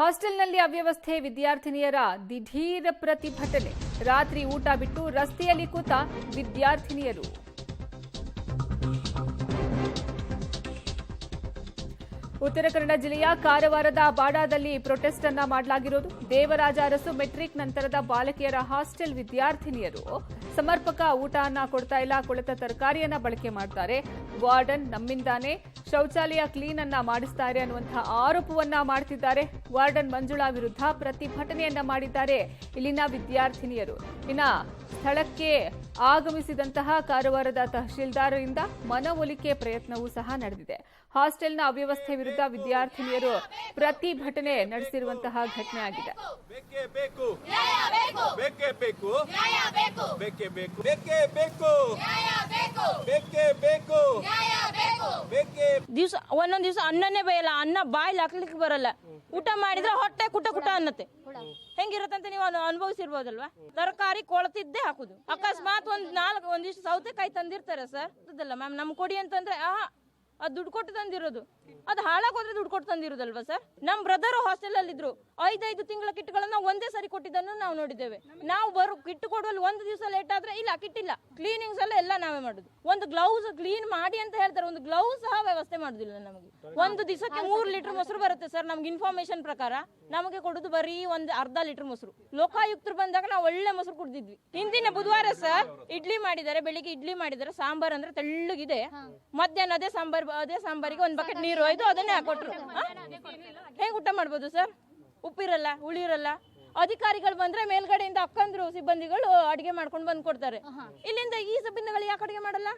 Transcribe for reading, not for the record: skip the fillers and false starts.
ಹಾಸ್ಟೆಲ್ನಲ್ಲಿ ಅವ್ಯವಸ್ಥೆ, ವಿದ್ಯಾರ್ಥಿನಿಯರ ದಿಢೀರ್ ಪ್ರತಿಭಟನೆ. ರಾತ್ರಿ ಊಟ ಬಿಟ್ಟು ರಸ್ತೆಯಲ್ಲಿ ಕೂತ ವಿದ್ಯಾರ್ಥಿನಿಯರು. ಉತ್ತರ ಕನ್ನಡ ಜಿಲ್ಲೆಯ ಕಾರವಾರದ ಬಾಡಾದಲ್ಲಿ ಪ್ರೊಟೆಸ್ಟ್ ಅನ್ನ ಮಾಡಲಾಗಿರೋದು. ದೇವರಾಜ ಅರಸು ಮೆಟ್ರಿಕ್ ನಂತರದ ಬಾಲಕಿಯರ ಹಾಸ್ಟೆಲ್ ವಿದ್ಯಾರ್ಥಿನಿಯರು ಸಮರ್ಪಕ ಊಟ ಅನ್ನ ಕೊಡ್ತಾ ಇಲ್ಲ, ಕೊಳೆತ ತರಕಾರಿಯನ್ನ ಬಳಕೆ ಮಾಡ್ತಾರೆ, ವಾರ್ಡನ್ ನಮ್ಮಿಂದಾನೇ ಶೌಚಾಲಯ ಕ್ಲೀನ್ ಅನ್ನ ಮಾಡಿಸ್ತಾರೆ ಅನ್ನುವಂತಹ ಆರೋಪವನ್ನ ಮಾಡ್ತಿದ್ದಾರೆ. ವಾರ್ಡನ್ ಮಂಜುಳಾ ವಿರುದ್ಧ ಪ್ರತಿಭಟನೆಯನ್ನ ಮಾಡಿದ್ದಾರೆ ಇಲ್ಲಿನ ವಿದ್ಯಾರ್ಥಿನಿಯರು. ಇನ್ನ ಸ್ಥಳಕ್ಕೆ ಆಗಮಿಸಿದಂತಹ ಕಾರವಾರದ ತಹಶೀಲ್ದಾರರಿಂದ ಮನವೊಲಿಕೆ ಪ್ರಯತ್ನವೂ ಸಹ ನಡೆದಿದೆ. ಹಾಸ್ಟೆಲ್ನ ಅವ್ಯವಸ್ಥೆ ವಿರುದ್ಧ ವಿದ್ಯಾರ್ಥಿನಿಯರು ಪ್ರತಿಭಟನೆ ನಡೆಸಿರುವಂತಹ ಘಟನೆ ಆಗಿದೆ. ಒಂದೊಂದ್ ದಿವಸ ಅನ್ನನೇ ಬೇಯಲ್ಲ, ಅನ್ನ ಬಾಯಿಲ್ ಹಾಕ್ಲಿಕ್ಕೆ ಬರಲ್ಲ, ಊಟ ಮಾಡಿದ್ರೆ ಹೊಟ್ಟೆ ಕುಟ ಕುಟ ಅನ್ನತ್ತೆ. ಹೆಂಗಿರತ್ತಂತ ನೀವು ಅನುಭವಿಸಿರ್ಬೋದಲ್ವಾ? ತರಕಾರಿ ಕೊಳತಿದ್ದೇ ಹಾಕುದು. ಅಕಸ್ಮಾತ್ ಒಂದಿಷ್ಟು ಸೌತೆಕಾಯಿ ತಂದಿರ್ತಾರೆ ಸರ್, ಅದಲ್ಲ ಮ್ಯಾಮ್ ನಮ್ ಕೊಡಿ ಅಂತಂದ್ರೆ ಅದು ದುಡ್ಡು ಕೊಟ್ಟು ತಂದಿರೋದು, ಅದು ಹಾಳಾಗೋದ್ರೆ ದುಡ್ಡು ಕೊಟ್ಟು ತಂದಿರೋದಲ್ವಾ ಸರ್? ನಮ್ ಬ್ರದರ್ ಹಾಸ್ಟೆಲ್ ಅಲ್ಲಿ ಇದ್ರು, 5 ತಿಂಗಳ ಕಿಟ್ಗಳನ್ನ ಒಂದೇ ಸರಿ ಕೊಟ್ಟಿದ್ದನ್ನು ನಾವು ನೋಡಿದ್ದೇವೆ. ನಾವು ಕಿಟ್ ಕೊಡುವಲ್ಲಿ ಒಂದು ದಿವಸ ಲೇಟ್ ಆದ್ರೆ ಇಲ್ಲ ಕಿಟ್ಟಿಲ್ಲ, ಕ್ಲೀನಿಂಗ್ಸ್ ಎಲ್ಲ ನಾವೇ ಮಾಡುದು. ಒಂದು ಗ್ಲೌಸ್ ಕ್ಲೀನ್ ಮಾಡಿ ಅಂತ ಹೇಳ್ತಾರೆ, ಒಂದು ಗ್ಲೌಸ್ ಸಹ ವ್ಯವಸ್ಥೆ ಮಾಡುದಿಲ್ಲ ನಮಗೆ. ಒಂದು ದಿವಸಕ್ಕೆ 3 ಲೀಟರ್ ಮೊಸರು ಬರುತ್ತೆ ಸರ್, ನಮ್ಗೆ ಇನ್ಫಾರ್ಮೇಶನ್ ಪ್ರಕಾರ. ನಮಗೆ ಕೊಡುದು ಬರೀ ಒಂದು ಅರ್ಧ ಲೀಟರ್ ಮೊಸರು. ಲೋಕಾಯುಕ್ತರು ಬಂದಾಗ ನಾವು ಒಳ್ಳೆ ಮೊಸರು ಕುಡ್ದಿದ್ವಿ. ಹಿಂದಿನ ಬುಧವಾರ ಸರ್ ಇಡ್ಲಿ ಮಾಡಿದ್ದಾರೆ, ಬೆಳಿಗ್ಗೆ ಇಡ್ಲಿ ಮಾಡಿದ್ದಾರೆ, ಸಾಂಬಾರ್ ಅಂದ್ರೆ ತೆಳ್ಳಗಿದೆ, ಮಧ್ಯಾಹ್ನ ಅದೇ ಸಾಂಬಾರಿಗೆ ಒಂದ್ ಬಕೆಟ್ ನೀರು ಒಯ್ದು ಅದನ್ನೇ ಹಾಕೊಟ್ರು. ಹೇಗೆ ಊಟ ಮಾಡ್ಬೋದು ಸರ್? ಉಪ್ಪಿರಲ್ಲ, ಹುಳಿ ಇರಲ್ಲ. ಅಧಿಕಾರಿಗಳು ಬಂದ್ರೆ ಮೇಲ್ಗಡೆಯಿಂದ ಅಕ್ಕಂದ್ರು ಸಿಬ್ಬಂದಿಗಳು ಅಡಿಗೆ ಮಾಡ್ಕೊಂಡು ಬಂದ್ ಕೊಡ್ತಾರೆ. ಇಲ್ಲಿಂದ ಈ ಸಿಬ್ಬಂದಿಗಳು ಯಾಕೆ ಅಡಿಗೆ ಮಾಡಲ್ಲ?